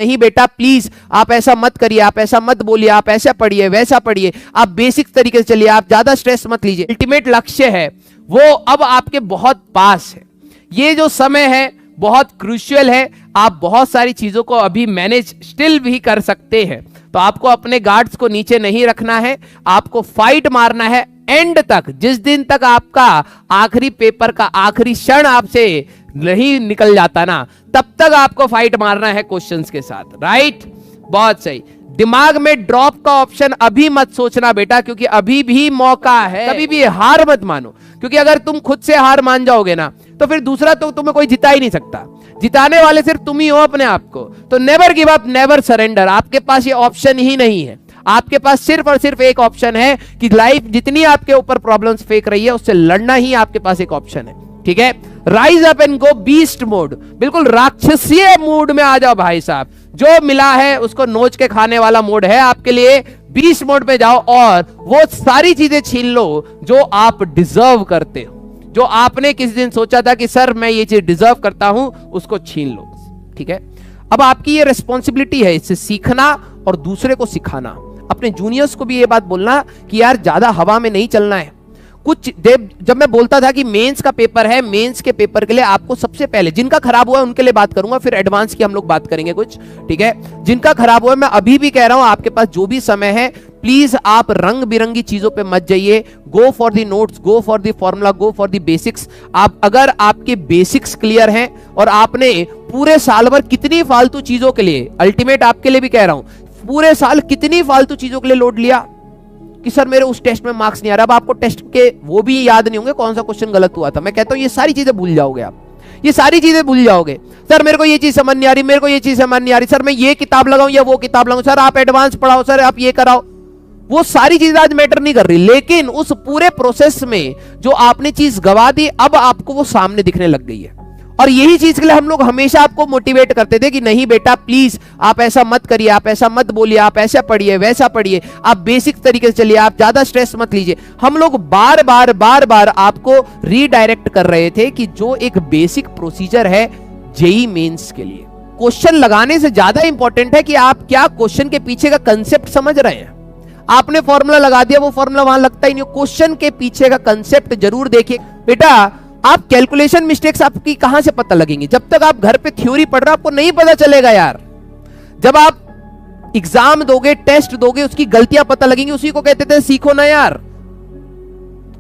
नहीं बेटा प्लीज आप ऐसा मत करिए, आप ऐसा मत बोलिए, आप ऐसा पढ़िए, वैसा पढ़िए, आप बेसिक तरीके से चलिए, आप ज्यादा स्ट्रेस मत लीजिए। अल्टीमेट लक्ष्य है वो अब आपके बहुत पास है। ये जो समय है बहुत क्रूशियल है। आप बहुत सारी चीजों को अभी मैनेज स्टिल भी कर सकते हैं, तो आपको अपने गार्ड्स को नीचे नहीं रखना है, आपको फाइट मारना है एंड तक। जिस दिन तक आपका आखिरी पेपर का आखिरी क्षण आपसे नहीं निकल जाता ना, तब तक आपको फाइट मारना है क्वेश्चंस के साथ। राइट, बहुत सही। दिमाग में ड्रॉप का ऑप्शन अभी मत सोचना बेटा, क्योंकि अभी भी मौका है। कभी भी हार मत मानो, क्योंकि अगर तुम खुद से हार मान जाओगे ना तो फिर दूसरा तो तुम्हें कोई जिता ही नहीं सकता। जिताने वाले सिर्फ तुम ही हो अपने आप को। तो never give up, never surrender. आपके पास ये ऑप्शन ही नहीं है। आपके पास सिर्फ और सिर्फ एक ऑप्शन है कि लाइफ जितनी आपके ऊपर प्रॉब्लम्स फेंक रही है उससे लड़ना ही आपके पास एक ऑप्शन है। ठीक है, rise up and go beast mode. बिल्कुल राक्षसीय मूड में आ जाओ भाई साहब। जो मिला है उसको नोच के खाने वाला मोड है आपके लिए। बीस्ट मोड में जाओ और वो सारी चीजें छीन लो जो आप डिजर्व करते हो। जो आपने किसी दिन सोचा था कि सर मैं ये चीज डिजर्व करता हूं, उसको छीन लो। ठीक है, अब आपकी ये रिस्पॉन्सिबिलिटी है इससे सीखना और दूसरे को सिखाना। अपने जूनियर्स को भी ये बात बोलना कि यार ज्यादा हवा में नहीं चलना है। कुछ जब मैं बोलता था कि मेंस का पेपर है, मेंस के पेपर के लिए आपको सबसे पहले, जिनका खराब हुआ है उनके लिए बात करूंगा, फिर एडवांस की हम लोग बात करेंगे कुछ। ठीक है, जिनका खराब हुआ है मैं अभी भी कह रहा हूं, आपके पास जो भी समय है प्लीज आप रंग बिरंगी चीजों पे मत जाइए। Go for the notes, go for the formula, go for the basics. आप अगर आपके बेसिक्स क्लियर हैं और आपने पूरे साल भर कितनी फालतू चीजों के लिए, अल्टीमेट आपके लिए भी कह रहा हूं, पूरे साल कितनी फालतू चीजों के लिए लोड लिया कि सर मेरे उस टेस्ट में मार्क्स नहीं आ रहा। अब आपको टेस्ट के वो भी याद नहीं होंगे कौन सा क्वेश्चन गलत हुआ था। मैं कहता हूं ये सारी चीजें भूल जाओगे आप, ये सारी चीजें भूल जाओगे। सर मेरे को ये चीज समझ नहीं आ रही, मेरे को ये चीज समझ नहीं आ रही, सर मैं ये किताब लगाऊं या वो किताब लगाऊं, सर आप एडवांस पढ़ाओ, सर आप ये कराओ। वो सारी चीजें आज मैटर नहीं कर रही, लेकिन उस पूरे प्रोसेस में जो आपने चीज गवा दी अब आपको वो सामने दिखने लग गई है। और यही चीज के लिए हम लोग हमेशा आपको मोटिवेट करते थे कि नहीं बेटा प्लीज आप ऐसा मत करिए, आप ऐसा मत बोलिए, आप ऐसा पढ़िए, वैसा पढ़िए, आप बेसिक तरीके से चलिए, आप ज्यादा स्ट्रेस मत लीजिए। हम लोग बार बार आपको रीडायरेक्ट कर रहे थे कि जो एक बेसिक प्रोसीजर है जेईई मेंस के लिए, क्वेश्चन लगाने से ज्यादा इंपॉर्टेंट है कि आप क्या क्वेश्चन के पीछे का कंसेप्ट समझ रहे हैं। आपने फॉर्मूला लगा दिया, वो फॉर्मूला वहां लगता ही नहीं। क्वेश्चन के पीछे का कंसेप्ट जरूर देखिए बेटा। आप कैलकुलेशन मिस्टेक्स आपकी कहां से पता लगेंगी? जब तक आप घर पे थ्योरी पढ़ रहे हो आपको नहीं पता चलेगा यार। जब आप एग्जाम दोगे, टेस्ट दोगे, उसकी गलतियां पता लगेंगी। उसी को कहते थे सीखो ना यार।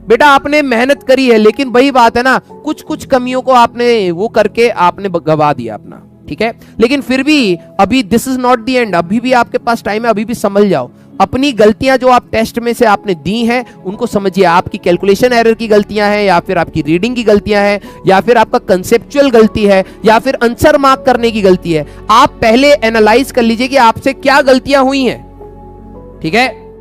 बेटा आपने मेहनत करी है, लेकिन वही बात है ना, कुछ कुछ कमियों को आपने वो करके आपने गवा दिया अपना। ठीक है, लेकिन फिर भी अभी this is not the end. अभी भी आपके पास टाइम है, अभी भी समझ जाओ। अपनी गलतियां जो आप टेस्ट में से आपने दी हैं उनको समझिए। आपकी कैलकुलेशन एरर की गलतियां हैं, या फिर आपकी रीडिंग की गलतियां हैं, या फिर आपका कंसेप्चुअल गलती है, या फिर आंसर मार्क करने की गलती है। आप पहले एनालाइज कर लीजिए कि आपसे क्या गलतियां हुई हैं। ठीक है,